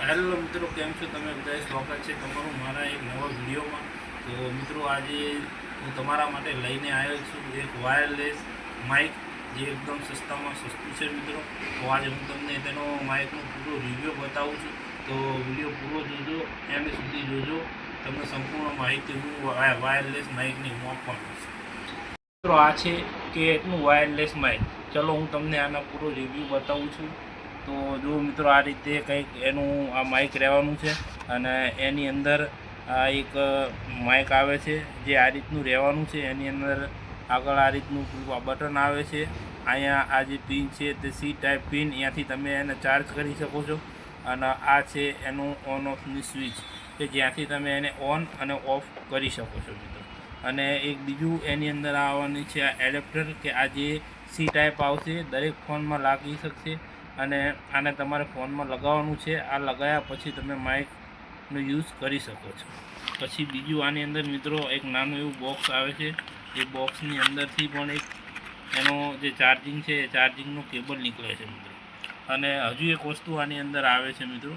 Hello મિત્રો, કેમ છો તમે બધા? સ્વાગત છે તમારું મારા એક નવા વિડીયોમાં. તો મિત્રો, આજે હું તમારા માટે લઈને આવ્યો છું એક વાયરલેસ માઇક, જે એકદમ સસ્તામાં સસ્તું છે મિત્રો. તો આજે હું તમને તેનો માઇકનો પૂરો રિવ્યૂ બતાવું છું. તો વિડીયો પૂરો જોજો, એન્ડ સુધી જોજો. તમને સંપૂર્ણ માહિતી હું વાયરલેસ માઇકની હું આપવાનો છું. મિત્રો, આ છે કે એકનું વાયરલેસ માઇક. ચલો હું તમને આના પૂરો રિવ્યૂ બતાવું છું. તો જો મિત્રો, આ રીતે કંઈક એનું આ માઇક રહેવાનું છે, અને એની અંદર આ એક માઇક આવે છે જે આ રીતનું રહેવાનું છે. એની અંદર આગળ આ રીતનું બટન આવે છે. અહીંયા આ જે પિન છે તે સી ટાઈપ પિન, અહીંયાથી તમે એને ચાર્જ કરી શકો છો. અને આ છે એનું ઓન ઓફની સ્વિચ, કે જ્યાંથી તમે એને ઓન અને ઓફ કરી શકો છો મિત્રો. અને એક બીજું એની અંદર આવવાની છે આ એડેપ્ટર, કે આ જે સી ટાઈપ આવશે દરેક ફોનમાં લાગી શકશે. અને આને તમારે ફોનમાં લગાવવાનું છે. આ લગાવ્યા પછી તમે માઇકનો યુઝ કરી શકો છો. પછી બીજું આની અંદર મિત્રો એક નાનું એવું બોક્સ આવે છે. એ બોક્સની અંદરથી પણ એક એનો જે ચાર્જિંગ છે એ ચાર્જિંગનો કેબલ નીકળે છે મિત્રો. અને હજુ એક વસ્તુ આની અંદર આવે છે મિત્રો.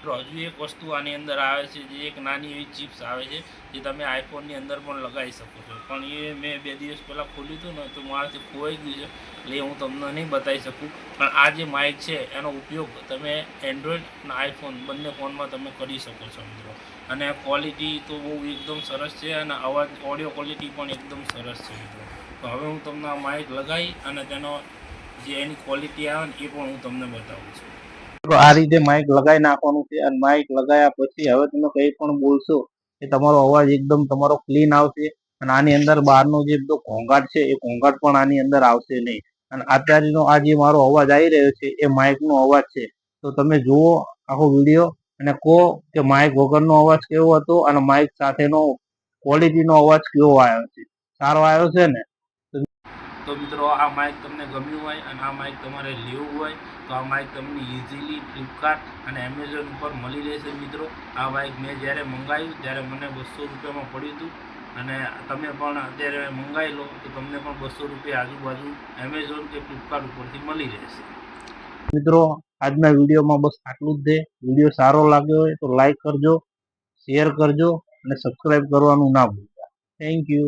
હજુ એક વસ્તુ આની અંદર આવે છે, જે એક નાની એવી ચિપ્સ આવે છે, જે તમે આઈફોનની અંદર પણ લગાવી શકો છો. પણ એ મેં 2 દિવસ પહેલાં ખોલ્યું હતું ને, તો મારાથી ખોવાઈ ગયું છે, એટલે હું તમને નહીં બતાવી શકું. પણ આ જે માઇક છે એનો ઉપયોગ તમે એન્ડ્રોઈડ અને આઈફોન બંને ફોનમાં તમે કરી શકો છો મિત્રો. અને ક્વોલિટી તો બહુ એકદમ સરસ છે, અને અવાજ ઓડિયો ક્વોલિટી પણ એકદમ સરસ છે મિત્રો. તો હવે હું તમને આ માઇક લગાવી અને તેનો જે એની ક્વોલિટી આવે ને એ પણ હું તમને બતાવું છું. આ રીતે માઇક લગાવી નાખવાનું છે, અને માઇક લગાવ્યા પછી હવે તમે કંઈ પણ બોલશો એ તમારો અવાજ એકદમ તમારો ક્લીન આવશે. અને આની અંદર બહારનો જે બધો ઘોંઘાટ છે એ ઘોંઘાટ પણ આની અંદર આવશે નહીં. અને અત્યારનો આ જે મારો અવાજ આવી રહ્યો છે એ માઇકનો અવાજ છે. તો તમે જુઓ આખો વિડીયો અને કહો કે માઇક વગરનો અવાજ કેવો હતો અને માઇક સાથેનો ક્વોલિટીનો અવાજ કેવો આવ્યો છે. સારો આવ્યો છે ને? તો મિત્રો, આ માઇક તમને ગમ્યું હોય અને આ માઇક તમારે લેવું હોય તો આ માઇક તમને ઇઝીલી ફ્લિપકાર્ટ અને એમેઝોન ઉપર મળી રહેશે મિત્રો. આ માઇક મેં જ્યારે મંગાવ્યું ત્યારે મને 200 રૂપિયામાં પડ્યું હતું. અને તમે પણ અત્યારે મંગાવી લો તો તમને પણ 200 રૂપિયા આજુબાજુ એમેઝોન કે ફ્લિપકાર્ટ ઉપરથી મળી રહેશે. મિત્રો, આજના વિડીયોમાં બસ આટલું જ છે. વિડીયો સારો લાગ્યો હોય તો લાઈક કરજો, શેર કરજો અને સબસ્ક્રાઇબ કરવાનું ના ભૂલતા. Thank you.